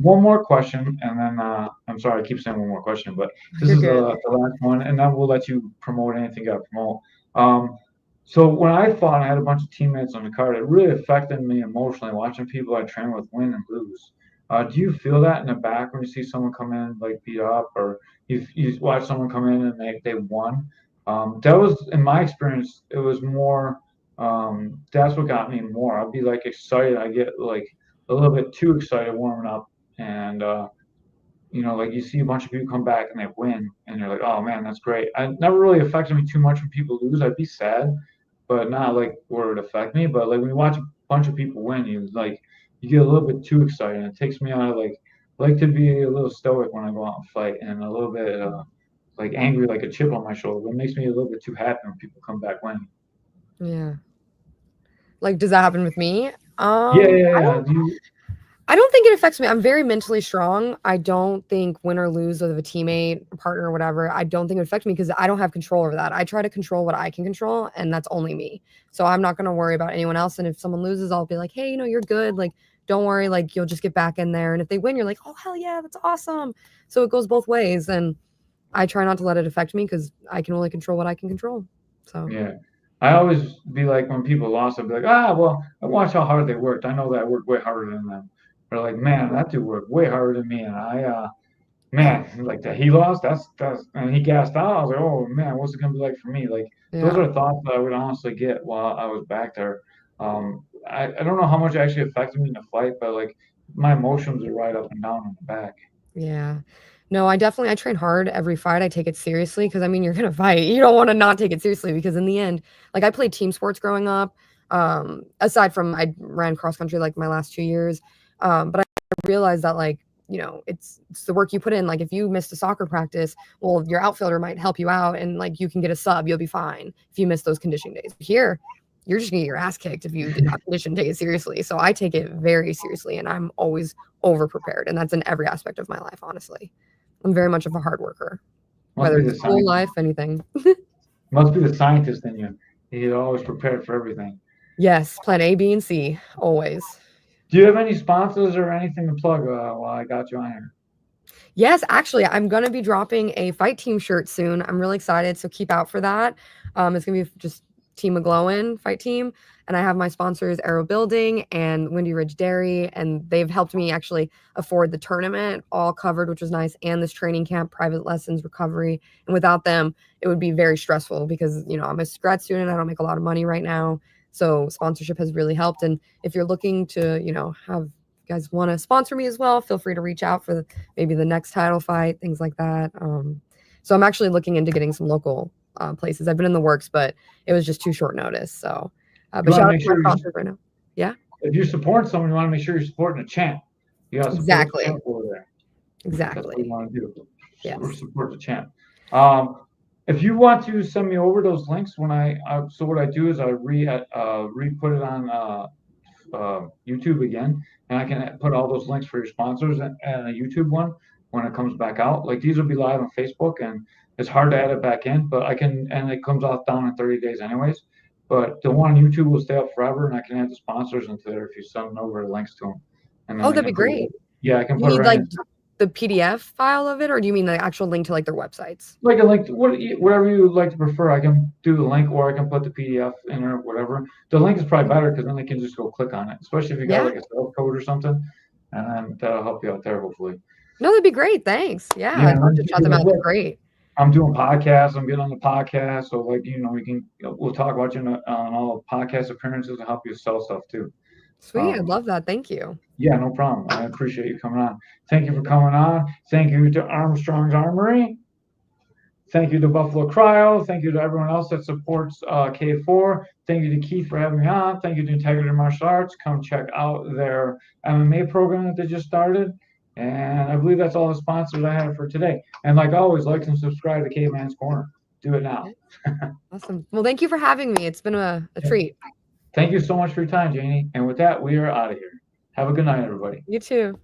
One more question, and then I'm sorry, I keep saying one more question, but this is the last one, and then we'll let you promote anything you got to promote. So when I fought, I had a bunch of teammates on the card. It really affected me emotionally watching people I train with win and lose. Do you feel that in the back when you see someone come in like beat up, or you watch someone come in and they won? That was, in my experience, it was more. That's what got me more. I'd be like excited. I get like a little bit too excited warming up, and like you see a bunch of people come back and they win, and you're like, oh man, that's great. It never really affected me too much when people lose. I'd be sad, but not like where it would affect me. But like when you watch a bunch of people win, you get a little bit too excited. It takes me out of I like to be a little stoic when I go out and fight, and a little bit like angry, like a chip on my shoulder. It makes me a little bit too happy when people come back winning. Yeah. Like, does that happen with me? I don't think it affects me. I'm very mentally strong. I don't think win or lose with a teammate, partner, or whatever, I don't think it affects me because I don't have control over that. I try to control what I can control, and that's only me. So I'm not going to worry about anyone else. And if someone loses, I'll be like, hey, you're good. Like, don't worry. Like, you'll just get back in there. And if they win, you're like, oh, hell yeah, that's awesome. So it goes both ways. And I try not to let it affect me because I can only control what I can control. So Yeah. I always be like, when people lost, I'd be like, well, I watch how hard they worked. I know that I worked way harder than them. They're like, man, that dude worked way harder than me. And man, like that he lost, and he gassed out. I was like, oh man, what's it gonna be like for me? Like, those yeah. are thoughts that I would honestly get while I was back there. I don't know how much it actually affected me in the fight, but like my emotions are right up and down in the back. Yeah. No, I train hard every fight. I take it seriously because I mean, you're gonna fight. You don't want to not take it seriously because in the end, like I played team sports growing up. Aside from I ran cross country like my last 2 years. But I realized that like, it's the work you put in. Like if you missed a soccer practice, well, your outfielder might help you out and like you can get a sub, you'll be fine if you miss those conditioning days. Here, you're just gonna get your ass kicked if you did not take it seriously. So I take it very seriously and I'm always over prepared. And that's in every aspect of my life, honestly. I'm very much of a hard worker, whether it's school, life, anything. Must be the scientist in you. You're always prepared for everything. Yes, plan A, B, and C, always. Do you have any sponsors or anything to plug while I got you on here? Yes, actually, I'm going to be dropping a fight team shirt soon. I'm really excited, so keep out for that. It's going to be just Team McGlohon fight team, and I have my sponsors Aero Building and Windy Ridge Dairy, and they've helped me actually afford the tournament, all covered, which was nice, and this training camp, private lessons, recovery. And without them, it would be very stressful because, I'm a grad student. I don't make a lot of money right now. So sponsorship has really helped. And if you're looking to, have guys want to sponsor me as well, feel free to reach out for maybe the next title fight, things like that. So I'm actually looking into getting some local places. I've been in the works, but it was just too short notice. So, but shout out to my sponsors right now. Yeah. If you support someone, you want to make sure you're supporting a champ. You got to support the champ over there. Exactly. That's what you want to do. Yes. Support the champ. If you want to send me over those links, so what I do is I re-put it on YouTube again, and I can put all those links for your sponsors and a YouTube one when it comes back out. Like these will be live on Facebook, and it's hard to edit back in, but I can, and it comes off down in 30 days anyways. But the one on YouTube will stay up forever, and I can add the sponsors into there if you send over the links to them. And that'd be great. Yeah, I can put it like the PDF file of it, or do you mean the actual link to like their websites? Like a link to whatever you would like to prefer. I can do the link, or I can put the PDF in or whatever. The link is probably better because then they can just go click on it, especially if you got like a sales code or something, and that'll help you out there hopefully. No, that'd be great. Thanks. Yeah, I'd love to chat them out. They're great. I'm doing podcasts. I'm getting on the podcast, so like we'll talk about you on all podcast appearances and help you sell stuff too. Sweet, I love that. Thank you. Yeah, no problem. I appreciate you coming on. Thank you for coming on. Thank you to Armstrong's Armory. Thank you to Buffalo Cryo. Thank you to everyone else that supports K4. Thank you to Keith for having me on. Thank you to Integrity Martial Arts. Come check out their MMA program that they just started. And I believe that's all the sponsors I have for today. And like always, like and subscribe to Caveman's Corner. Do it now. Awesome. Well, thank you for having me. It's been a treat. Thank you so much for your time, Janie. And with that, we are out of here. Have a good night, everybody. You too.